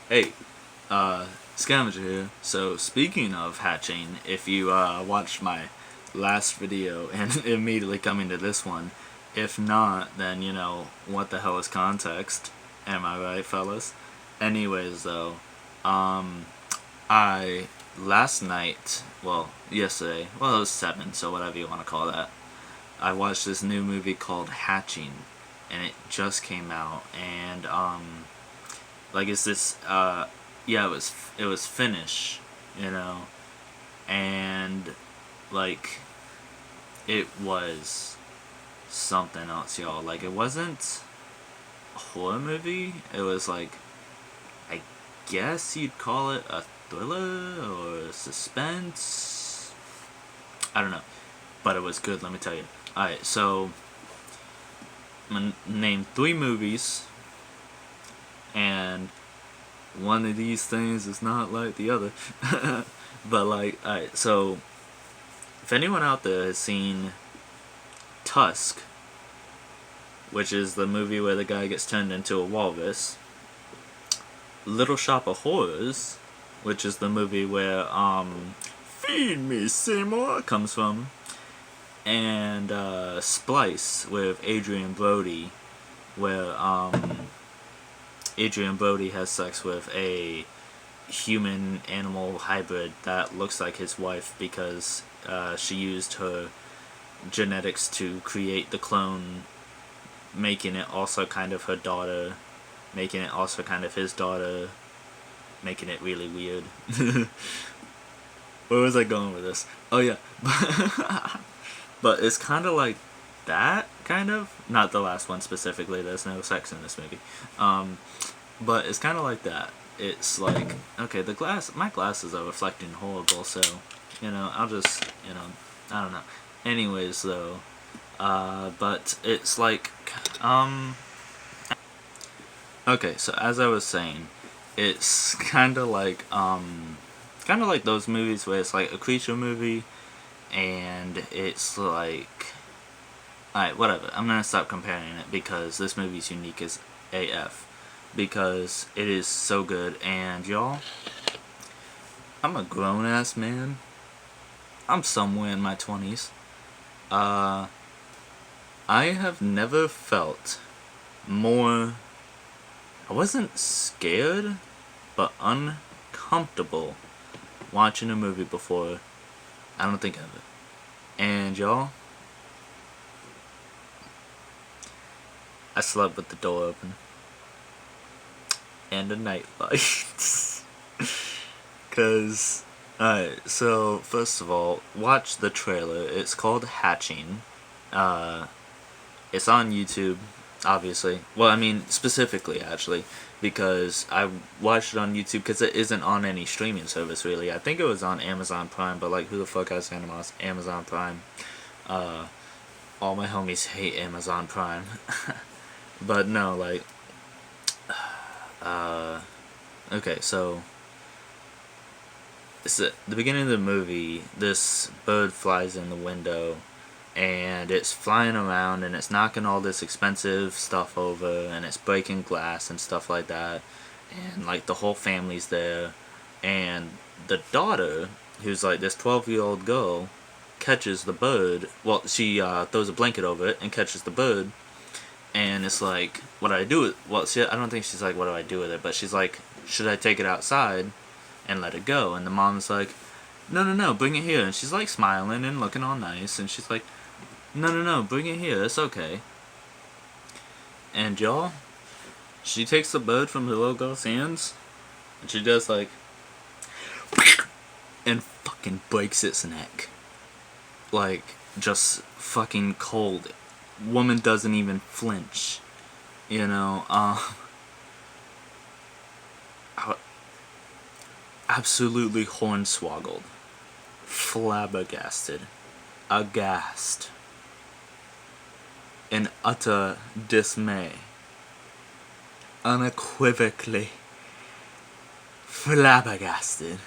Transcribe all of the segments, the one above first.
Hey, Scavenger here. So, speaking of hatching, if you watched my last video and immediately coming to this one, if not, then what the hell is context? Am I right, fellas? Anyways, though, um, I last night, well, yesterday, well, it was 7, so whatever you want to call that, I watched this new movie called Hatching, and it just came out, and, like it's this yeah, it was Finnish, you know, and like it was something else, y'all. Like it wasn't a horror movie. It was like, I guess you'd call it a thriller or suspense. I don't know, but it was good. Let me tell you. All right, so I'm gonna name 3 movies, and one of these things is not like the other. But like, alright, so if anyone out there has seen Tusk, which is the movie where the guy gets turned into a walrus, Little Shop of Horrors, which is the movie where Feed Me Seymour comes from, and Splice with Adrian Brody, where Adrian Brody has sex with a human animal hybrid that looks like his wife because she used her genetics to create the clone, making it also kind of her daughter, making it also kind of his daughter, making it really weird. Where was I going with this? Oh yeah, but it's kind of like that, kind of. Not the last one specifically. There's no sex in this movie, but it's kind of like that. It's like, okay, my glasses are reflecting horrible, so I'll just I don't know. Anyways, though, but it's like, okay, so as I was saying, it's kind of like those movies where it's like a creature movie, and it's like, alright, whatever. I'm gonna stop comparing it because this movie's unique as AF, because it is so good. And y'all, I'm a grown ass man. I'm somewhere in my 20s. I have never felt more. I wasn't scared, but uncomfortable watching a movie before. I don't think ever. And y'all, I slept with the door open and the night lights. Cause, alright, so first of all, watch the trailer. It's called Hatching. Uh, it's on YouTube, obviously. Well, I mean, specifically, actually, because I watched it on YouTube because it isn't on any streaming service, really. I think it was on Amazon Prime, but, like, who the fuck has Amazon Prime? Uh, all my homies hate Amazon Prime. But no, like, uh, okay, so it's at the beginning of the movie. This bird flies in the window, and it's flying around, and it's knocking all this expensive stuff over, and it's breaking glass and stuff like that, and like the whole family's there, and the daughter, who's like this 12-year-old girl, catches the bird. Well, she throws a blanket over it and catches the bird, and it's like, what do I do with? Well, I don't think she's like, what do I do with it? But she's like, should I take it outside and let it go? And the mom's like, no, no, no, bring it here. And she's like smiling and looking all nice, and she's like, no, no, no, bring it here. It's okay. And y'all, she takes the bird from the little girl's hands, and she does like, and fucking breaks its neck. Like, just fucking cold. Woman doesn't even flinch. You know, absolutely hornswoggled, flabbergasted, aghast, in utter dismay, unequivocally flabbergasted.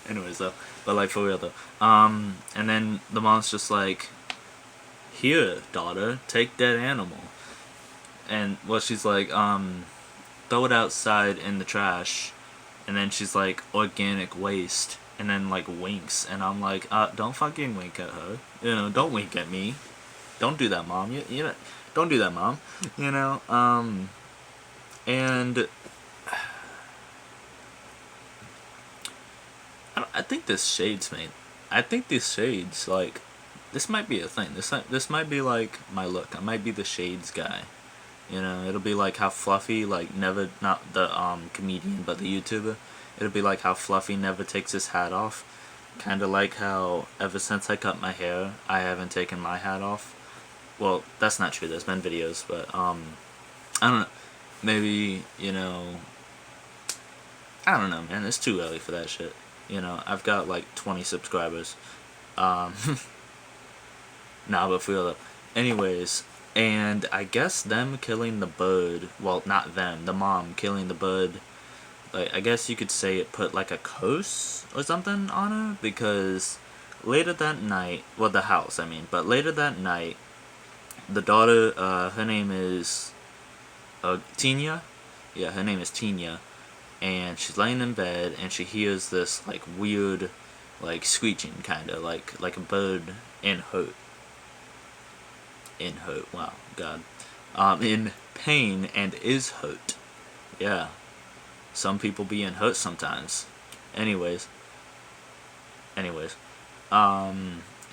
Anyways, though, but like for real though, and then the mom's just like, "Here, daughter, take that animal," and well, she's like, throw it outside in the trash, and then she's like, organic waste, and then like winks, and I'm like, don't fucking wink at her, you know, don't wink at me, don't do that, mom, you know, don't do that, mom, you know, and I think this shades, mate. I think these shades, like, this might be a thing. This might be like my look. I might be the shades guy. You know, it'll be like how Fluffy, like, never, not the comedian, but the YouTuber. It'll be like how Fluffy never takes his hat off. Kind of like how ever since I cut my hair, I haven't taken my hat off. Well, that's not true. There's been videos, but I don't know. Maybe, you know, I don't know, man. It's too early for that shit. You know, I've got like 20 subscribers. Nah, but for real though. Anyways, and I guess them killing the bird, well, not them, the mom killing the bird, like, I guess you could say it put like a curse or something on her, because later that night, well, the house, I mean, but later that night, the daughter, her name is Tina? Yeah, her name is Tina. And she's laying in bed, and she hears this, like, weird, like, screeching, kinda, like a bird in hurt. In hurt, wow, God. In pain and is hurt. Yeah. Some people be in hurt sometimes. Anyways.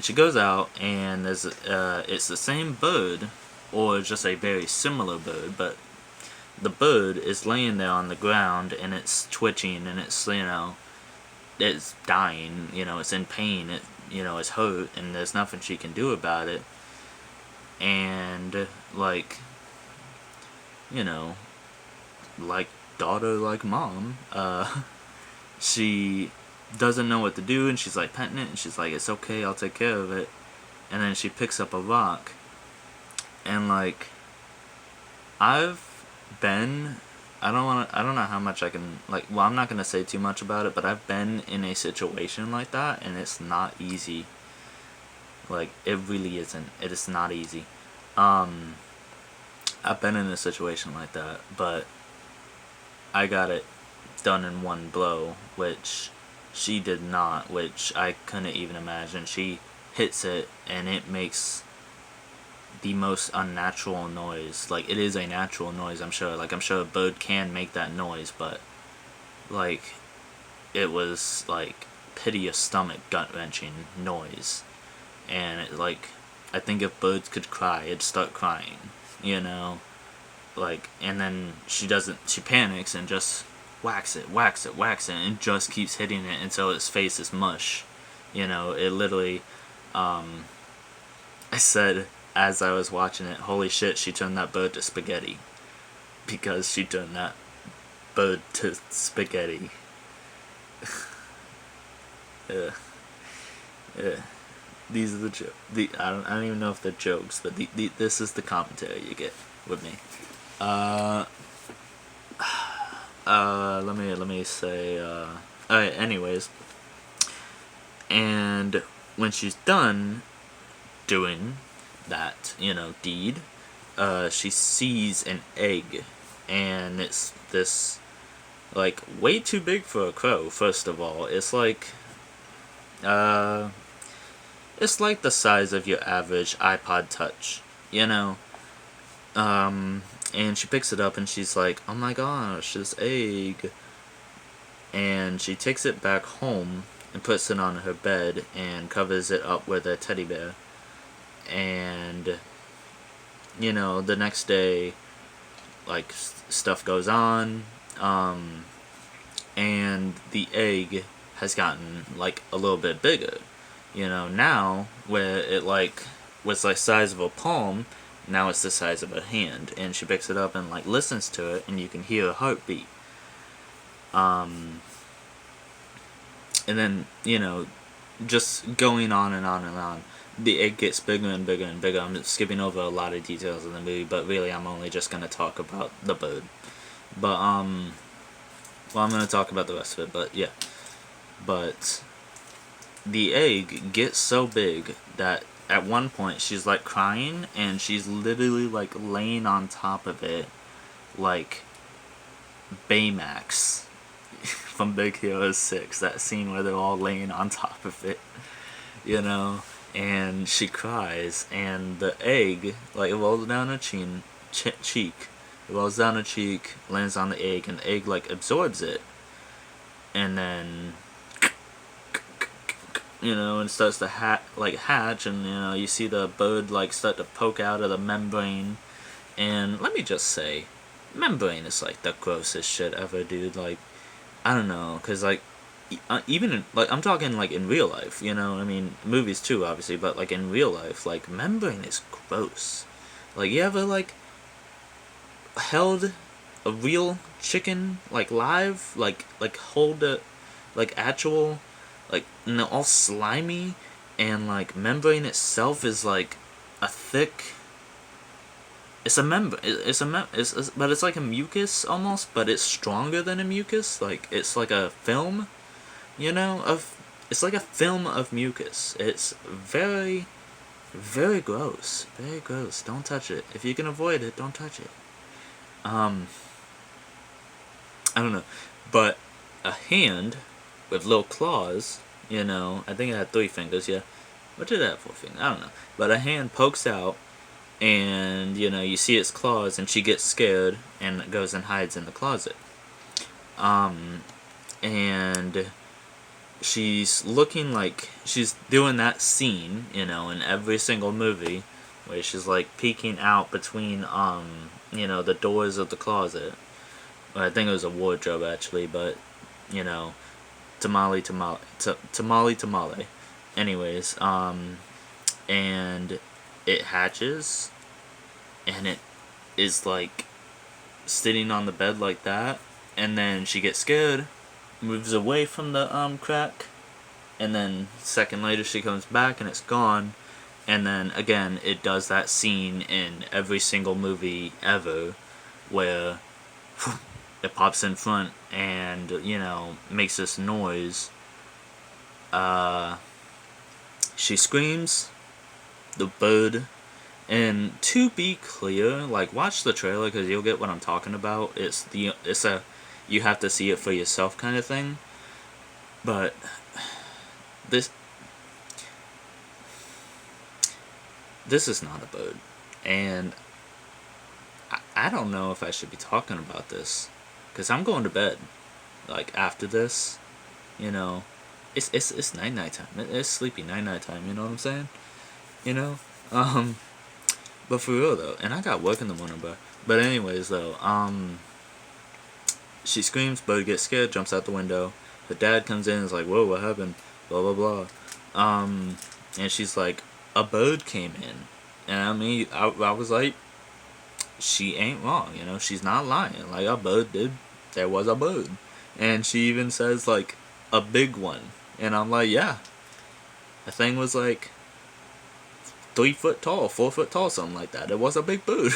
She goes out, and there's, it's the same bird, or just a very similar bird, but the bird is laying there on the ground, and it's twitching, and it's, you know, it's dying, you know, it's in pain, it, you know, it's hurt, and there's nothing she can do about it. And, like, you know, like daughter, like mom, she doesn't know what to do, and she's like petting it, and she's like, it's okay, I'll take care of it. And then she picks up a rock, and, like, I don't know how much I can, like, well, I'm not going to say too much about it, but I've been in a situation like that, and it's not easy. Like, it really isn't. It is not easy. I've been in a situation like that, but I got it done in one blow, which she did not, which I couldn't even imagine. She hits it, and it makes the most unnatural noise. Like, it is a natural noise, I'm sure. Like, I'm sure a bird can make that noise, but, like, it was, like, piteous stomach gut-wrenching noise. And, it, like, I think if birds could cry, it'd start crying, you know? Like, and then she panics and just whacks it, and just keeps hitting it until its face is mush. You know, it literally, I said, as I was watching it, holy shit, she turned that bird to spaghetti. Because she turned that bird to spaghetti. Yeah. These are the jokes. I don't even know if they're jokes, but this is the commentary you get with me. Let me say, alright, anyways. And when she's done doing that, you know, deed, she sees an egg, and it's this, like, way too big for a crow, first of all. It's like, it's like the size of your average iPod Touch, you know? And she picks it up, and she's like, oh my gosh, this egg. And she takes it back home and puts it on her bed and covers it up with a teddy bear. And, you know, the next day, like, stuff goes on, and the egg has gotten, like, a little bit bigger. You know, now, where it, like, was, like, size of a palm, now it's the size of a hand. And she picks it up and, like, listens to it, and you can hear a heartbeat. And then, you know, just going on and on and on. The egg gets bigger and bigger and bigger. I'm skipping over a lot of details of the movie, but really I'm only just going to talk about the bird. But, well, I'm going to talk about the rest of it, but yeah. But the egg gets so big that at one point she's, like, crying, and she's literally, like, laying on top of it, like, Baymax from Big Hero 6, that scene where they're all laying on top of it, you know, and she cries, and the egg, like, it rolls down her cheek, it rolls down her cheek, lands on the egg, and the egg, like, absorbs it, and then, you know, and starts to hatch, and, you know, you see the bird, like, start to poke out of the membrane, and let me just say, membrane is, like, the grossest shit ever, dude. Like, I don't know, because, like, even in, like, I'm talking, like, in real life, you know, I mean, movies too, obviously, but, like, in real life, like, membrane is gross. Like, you ever, like, held a real chicken, like, live, like, hold a, like, actual, like, you know, all slimy, and, like, membrane itself is, like, a thick, it's a but it's like a mucus, almost, but it's stronger than a mucus, like, it's like a film, you know, it's like a film of mucus. It's very, very gross, very gross, don't touch it. If you can avoid it, don't touch it. I don't know, but a hand with little claws, you know, I think it had 3 fingers, yeah. What did it have 4 fingers? I don't know. But a hand pokes out, and, you know, you see its claws, and she gets scared, and goes and hides in the closet. And she's looking like, she's doing that scene, you know, in every single movie, where she's, like, peeking out between, you know, the doors of the closet. I think it was a wardrobe, actually, but, you know, tamale. Anyways, and it hatches, and it is, like, sitting on the bed like that, and then she gets scared, moves away from the, crack, and then second later she comes back, and it's gone, and then, again, it does that scene in every single movie ever, where it pops in front and, you know, makes this noise. She screams, the bird, and to be clear, like, watch the trailer, because you'll get what I'm talking about. It's a, you have to see it for yourself kind of thing, but this is not a bird, and I don't know if I should be talking about this, because I'm going to bed, like, after this, you know, it's night time, it's sleepy night time, you know what I'm saying, you know, but for real though, and I got work in the morning, but anyways though, she screams, bird gets scared, jumps out the window, the dad comes in and is like, whoa, what happened, blah blah blah, and she's like, a bird came in, and I mean, I was like, she ain't wrong, you know, she's not lying, like, a bird did, there was a bird, and she even says, like, a big one, and I'm like, yeah, the thing was, like, 3 foot tall, 4 foot tall, something like that, it was a big bird.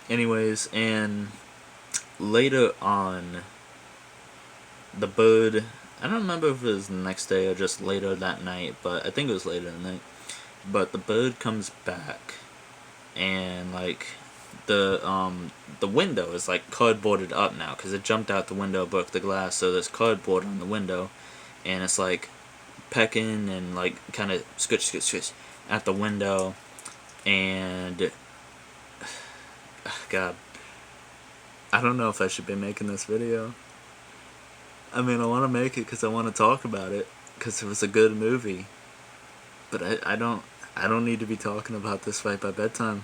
Anyways, and later on, the bird, I don't remember if it was the next day or just later that night, but I think it was later in the night, but the bird comes back, and, like, the window is, like, cardboarded up now, because it jumped out the window, broke the glass, so there's cardboard on the window, and it's, like, pecking and, like, kind of scratch at the window, and, God, I don't know if I should be making this video. I mean, I want to make it because I want to talk about it, because it was a good movie, but I don't need to be talking about this right by bedtime.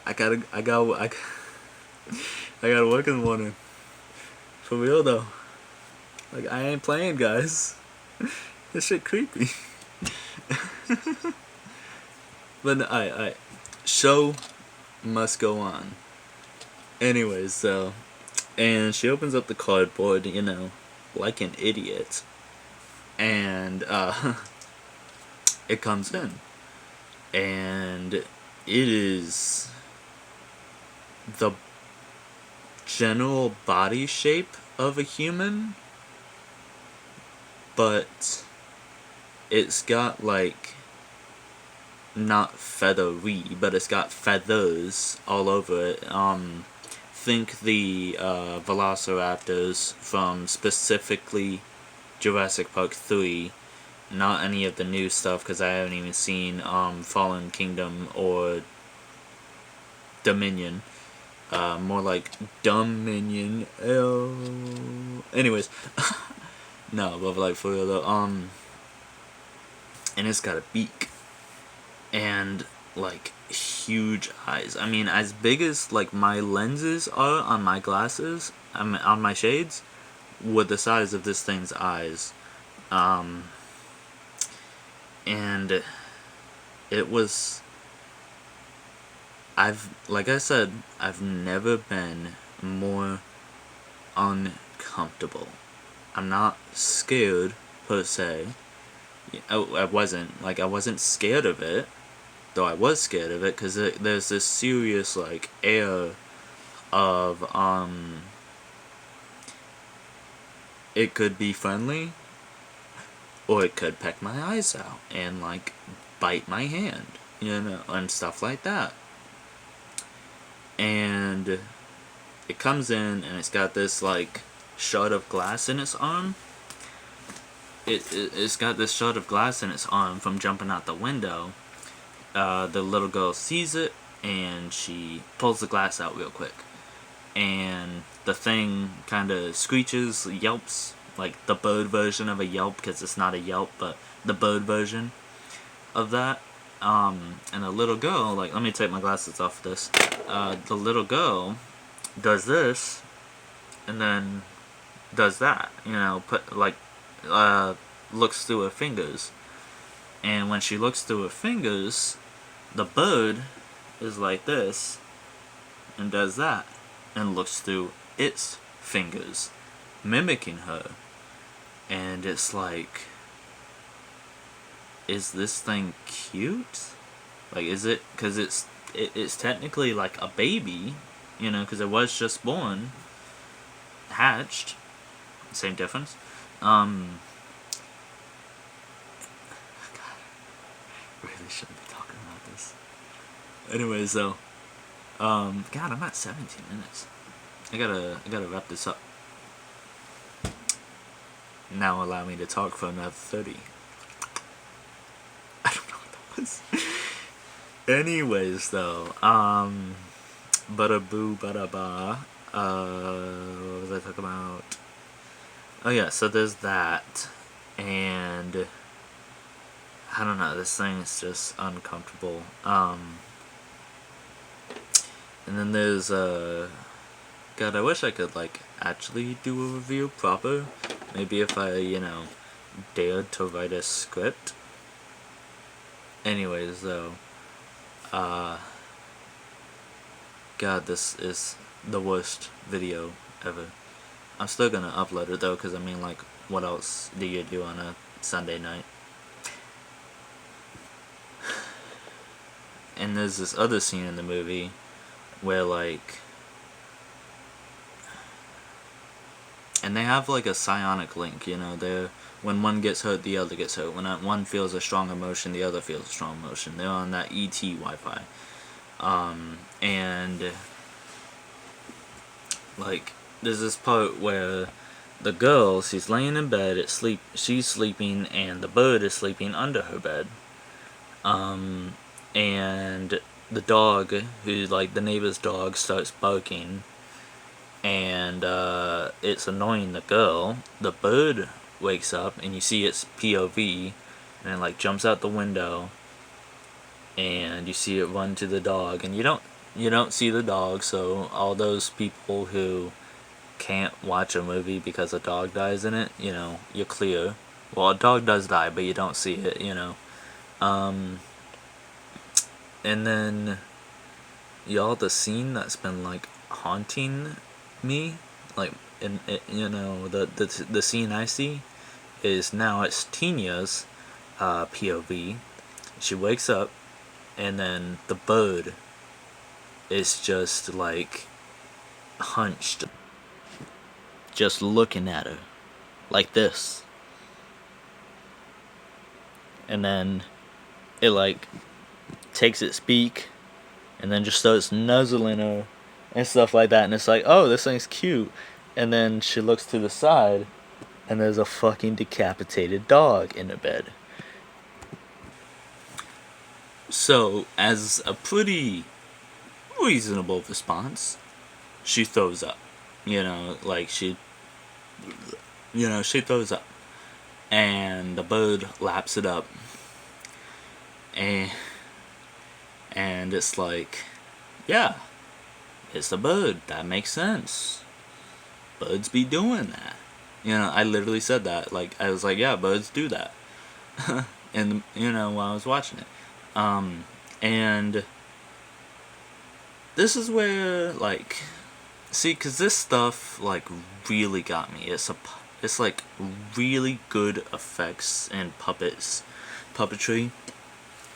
I gotta work in the morning. For real though. Like, I ain't playing, guys. This shit creepy. But I show must go on. Anyways, so, and she opens up the cardboard, you know, like an idiot, and it comes in, and it is the general body shape of a human, but it's got, like, not feathery, but it's got feathers all over it, think the Velociraptors from specifically Jurassic Park 3, not any of the new stuff, because I haven't even seen Fallen Kingdom or Dominion. More like Dominion. Anyways, no, but like for real though, and it's got a beak and like huge eyes. I mean, as big as like my lenses are on my glasses, on my shades, were the size of this thing's eyes. And it was. Like I said, I've never been more uncomfortable. I'm not scared per se. I wasn't scared of it, though I was scared of it, because there's this serious like air of it could be friendly, or it could peck my eyes out and like bite my hand, and stuff like that. And it comes in and it's got this like shard of glass in its arm. It's got this shard of glass in its arm from jumping out the window. The little girl sees it and she pulls the glass out real quick, and the thing kind of screeches, yelps, like the bird version of a yelp, because it's not a yelp, but the bird version of that. And the little girl, like, let me take my glasses off this. The little girl does this, and then does that, looks through her fingers. And when she looks through her fingers, the bird is like this, and does that, and looks through its fingers, mimicking her. And it's like, is this thing cute? Like, is it, because it's technically like a baby, because it was just born, hatched, same difference. God, really shouldn't be talking about this. Anyways, though, God, I'm at 17 minutes. I gotta wrap this up. Now allow me to talk for another 30. I don't know what that was. Anyways, though, bada boo, bada ba. What was I talking about? Oh yeah, so there's that, and I don't know, this thing is just uncomfortable. And then there's God, I wish I could like actually do a review proper. Maybe if I, dared to write a script. Anyways, though, God, this is the worst video ever. I'm still gonna upload it though, because I mean, like, what else do you do on a Sunday night? And there's this other scene in the movie where, like, and they have like a psionic link, they're, when one gets hurt, the other gets hurt. When one feels a strong emotion, the other feels a strong emotion. They're on that ET Wi-Fi. And like, there's this part where the girl, she's laying in bed, she's sleeping, and the bird is sleeping under her bed. And the dog, who's like the neighbor's dog, starts barking, and it's annoying the girl. The bird wakes up, and you see its POV, and it like jumps out the window, and you see it run to the dog, and you don't see the dog. So all those people who can't watch a movie because a dog dies in it, you're clear. Well, a dog does die, but you don't see it, and then, y'all, the scene that's been like haunting me, like, the scene I see is now it's Tina's POV. She wakes up, and then the bird is just like hunched, just looking at her like this, and then it like takes its beak and then just starts nuzzling her and stuff like that. And it's like, oh, this thing's cute. And then she looks to the side, and there's a fucking decapitated dog in the bed. So, as a pretty reasonable response, she throws up. She throws up. And the bird laps it up. And it's like, yeah, it's a bird. That makes sense. Birds be doing that. I literally said that. Like, I was like, yeah, birds do that. And, while I was watching it. And this is where, like, see, because this stuff, like, really got me. It's like, really good effects and puppetry.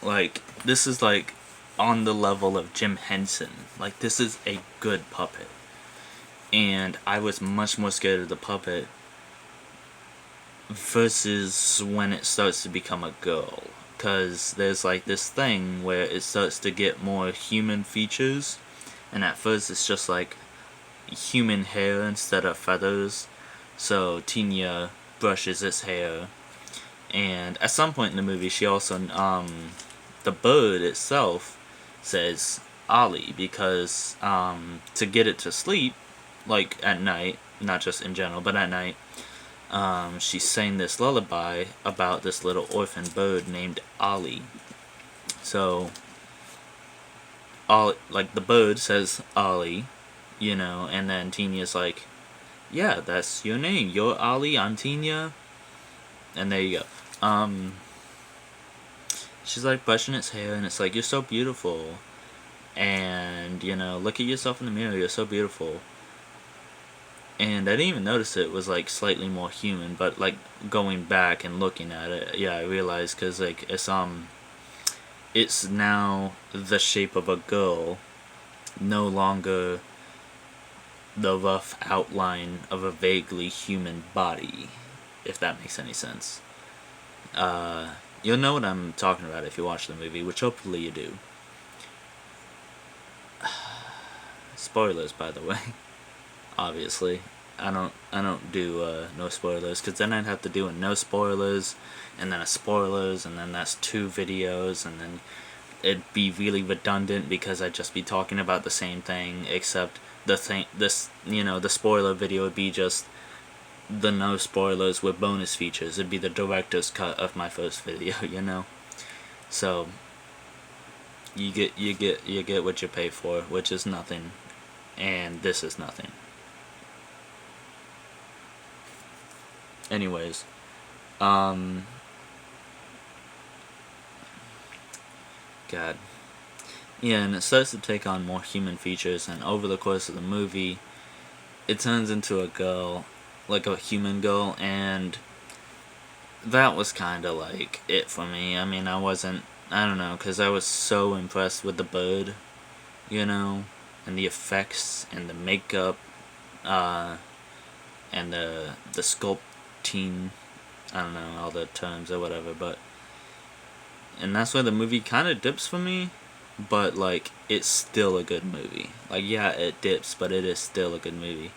Like, this is, like, on the level of Jim Henson. Like, this is a good puppet. And I was much more scared of the puppet versus when it starts to become a girl. Because there's, like, this thing where it starts to get more human features. And at first it's just, like, human hair instead of feathers. So Tinya brushes its hair. And at some point in the movie, she also, the bird itself says Ollie, because to get it to sleep, like at night, not just in general, but at night, she sang this lullaby about this little orphan bird named Ollie. So, like, the bird says Ollie, and then Tinya's like, yeah, that's your name. You're Ollie, I'm Tinya. And there you go. She's like brushing its hair, and it's like, you're so beautiful. And, look at yourself in the mirror, you're so beautiful. And I didn't even notice it was, like, slightly more human, but, like, going back and looking at it, yeah, I realized, because, like, it's now the shape of a girl, no longer the rough outline of a vaguely human body, if that makes any sense. You'll know what I'm talking about if you watch the movie, which hopefully you do. Spoilers, by the way. Obviously, I don't do no spoilers, because then I'd have to do a no spoilers, and then a spoilers, and then that's 2 videos, and then it'd be really redundant because I'd just be talking about the same thing, except the spoiler video would be just the no spoilers with bonus features. It'd be the director's cut of my first video, So you get what you pay for, which is nothing, and this is nothing. Anyways, God. Yeah, and it starts to take on more human features, and over the course of the movie, it turns into a girl, like a human girl, and that was kind of like it for me. I mean, I don't know, because I was so impressed with the bird, and the effects, and the makeup, and the sculpting, I don't know, all the terms or whatever, and that's where the movie kind of dips for me, but, like, it's still a good movie. Like, yeah, it dips, but it is still a good movie.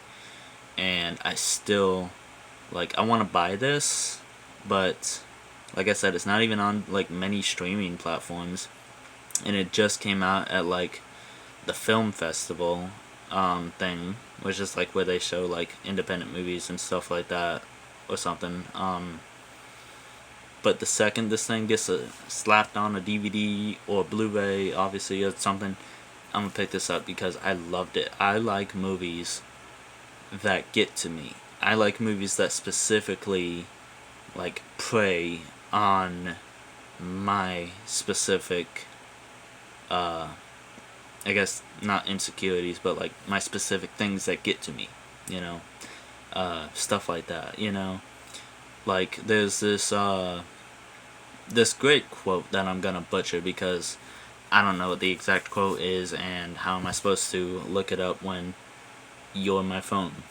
And I still, like, I want to buy this, but, like I said, it's not even on, like, many streaming platforms, and it just came out at, like, the film festival, thing, which is, like, where they show, like, independent movies and stuff like that, or something, but the second this thing gets slapped on a DVD or Blu-ray, obviously, or something, I'm gonna pick this up because I loved it. I like movies that get to me. I like movies that specifically, like, prey on my specific, I guess, not insecurities, but, like, my specific things that get to me, stuff like that, Like, there's this great quote that I'm gonna butcher because I don't know what the exact quote is, and how am I supposed to look it up when you're my phone?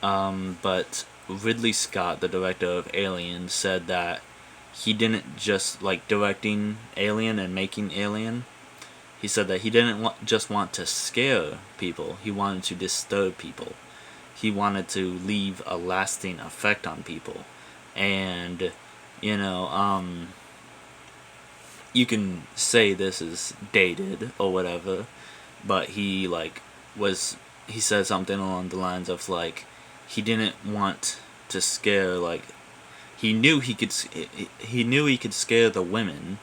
But Ridley Scott, the director of Alien, said that he didn't just, like, directing Alien and making Alien, he said that he didn't just want to scare people, he wanted to disturb people. He wanted to leave a lasting effect on people. And, you know, you can say this is dated or whatever, but he said something along the lines of like, he didn't want to scare, like, he knew he could scare the women,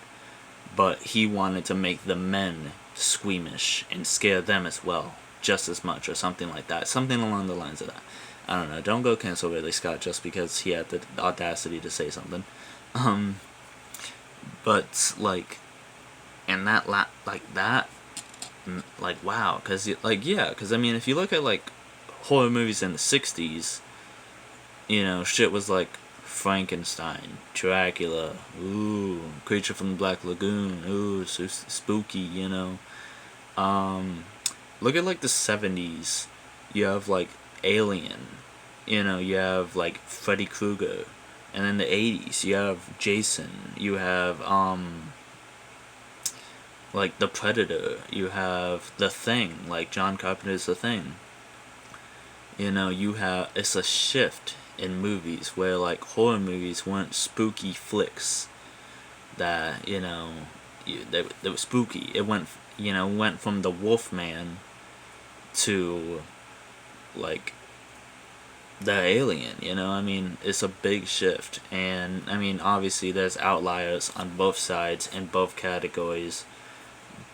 but he wanted to make the men squeamish and scare them as well, just as much, or something like that. Something along the lines of that. I don't know. Don't go cancel Ridley Scott just because he had the audacity to say something. But like, and that like wow, because like yeah, because I mean, if you look at like horror movies in the '60s, you know, shit was like Frankenstein, Dracula, ooh, Creature from the Black Lagoon, ooh, so spooky, you know. Look at like the '70s, you have like Alien, you know, you have like Freddy Krueger, and in the '80s you have Jason, you have like The Predator, you have The Thing, like John Carpenter's The Thing. You know, it's a shift in movies where like horror movies weren't spooky flicks that, you know, they were spooky. It went from the Wolfman to like the Alien, you know. I mean, it's a big shift, and I mean, obviously there's outliers on both sides in both categories,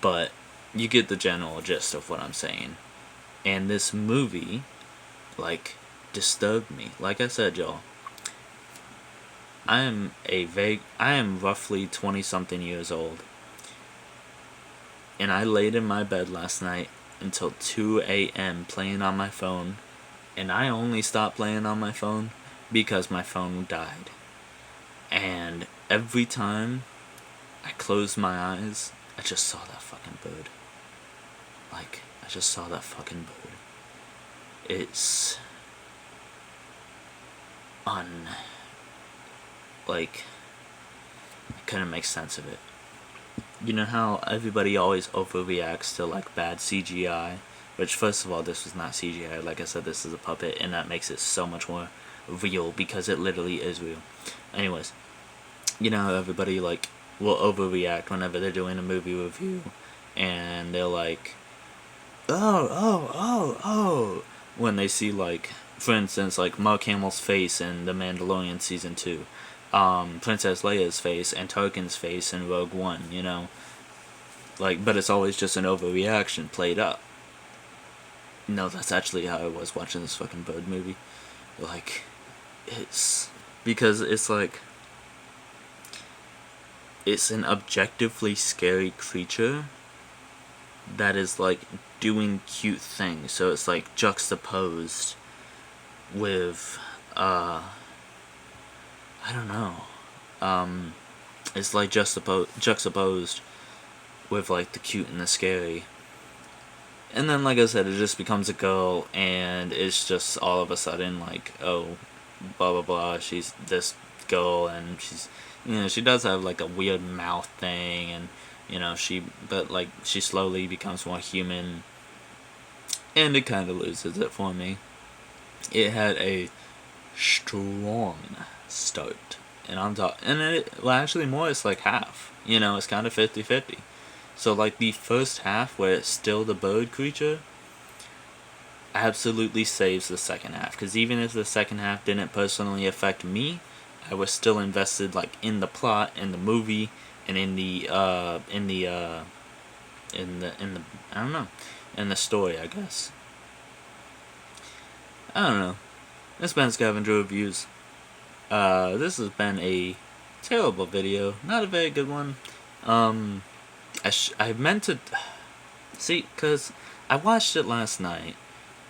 but you get the general gist of what I'm saying. And this movie, like, disturbed me. Like I said, y'all, I am roughly 20 something years old, and I laid in my bed last night until 2 a.m. playing on my phone, and I only stopped playing on my phone because my phone died. And every time I closed my eyes, I just saw that fucking bird. Like, I just saw that fucking bird. It's like, I couldn't make sense of it. You know how everybody always overreacts to like bad CGI, which first of all, this was not CGI. Like I said, this is a puppet, and that makes it so much more real because it literally is real. Anyways, you know how everybody like will overreact whenever they're doing a movie review, and they're like, oh, when they see like, for instance, like Mark Hamill's face in The Mandalorian Season 2, Princess Leia's face and Tarkin's face in Rogue One, you know, like, but it's always just an overreaction played up. No, that's actually how I was watching this fucking bird movie. Like, it's because it's like, it's an objectively scary creature that is like doing cute things. So it's like juxtaposed with I don't know. It's like juxtaposed with like the cute and the scary. And then, like I said, it just becomes a girl, and it's just all of a sudden like, oh, blah blah blah, she's this girl, and she's, you know, she does have like a weird mouth thing, and you know, she slowly becomes more human, and it kind of loses it for me. It had a strong start, and actually more, it's like half, you know, it's kind of 50-50. So like the first half, where it's still the bird creature, absolutely saves the second half, because even if the second half didn't personally affect me, I was still invested like in the plot, in the movie, and in the I don't know, in the story, I guess. I don't know. It's been Scavenger Reviews. This has been a terrible video, not a very good one. I meant to see, because I watched it last night,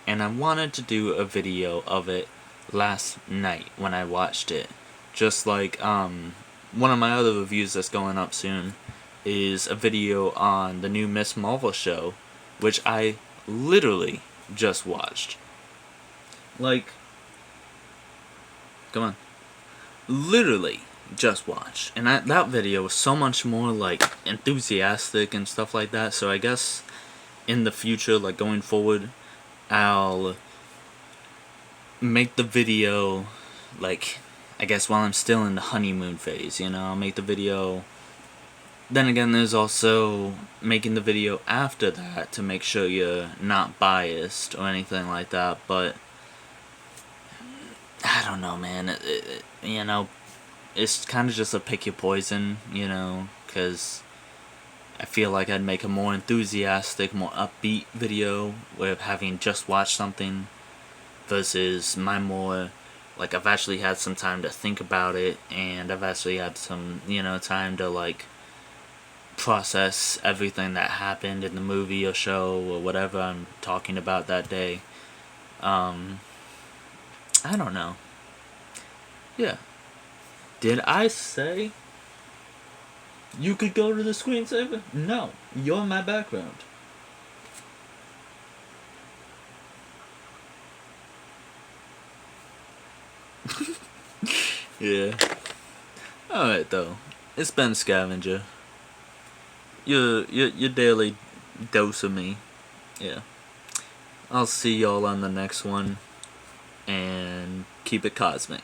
and I wanted to do a video of it last night when I watched it. Just like, one of my other reviews that's going up soon is a video on the new Miss Marvel show, which I literally just watched. Like, come on. Literally Just Watch. And that video was so much more, like, enthusiastic and stuff like that. So I guess in the future, like, going forward, I'll make the video, like, I guess while I'm still in the honeymoon phase, you know? I'll make the video. Then again, there's also making the video after that to make sure you're not biased or anything like that. But I don't know, man. You know, it's kind of just a pick your poison, you know, because I feel like I'd make a more enthusiastic, more upbeat video with having just watched something versus my more, like, I've actually had some time to think about it, and I've actually had some, you know, time to, like, process everything that happened in the movie or show or whatever I'm talking about that day. I don't know. Yeah. Did I say you could go to the screensaver? No. You're my background. Yeah. Alright though. It's been Scavenger. Your daily dose of me. Yeah. I'll see y'all on the next one. And keep it cosmic.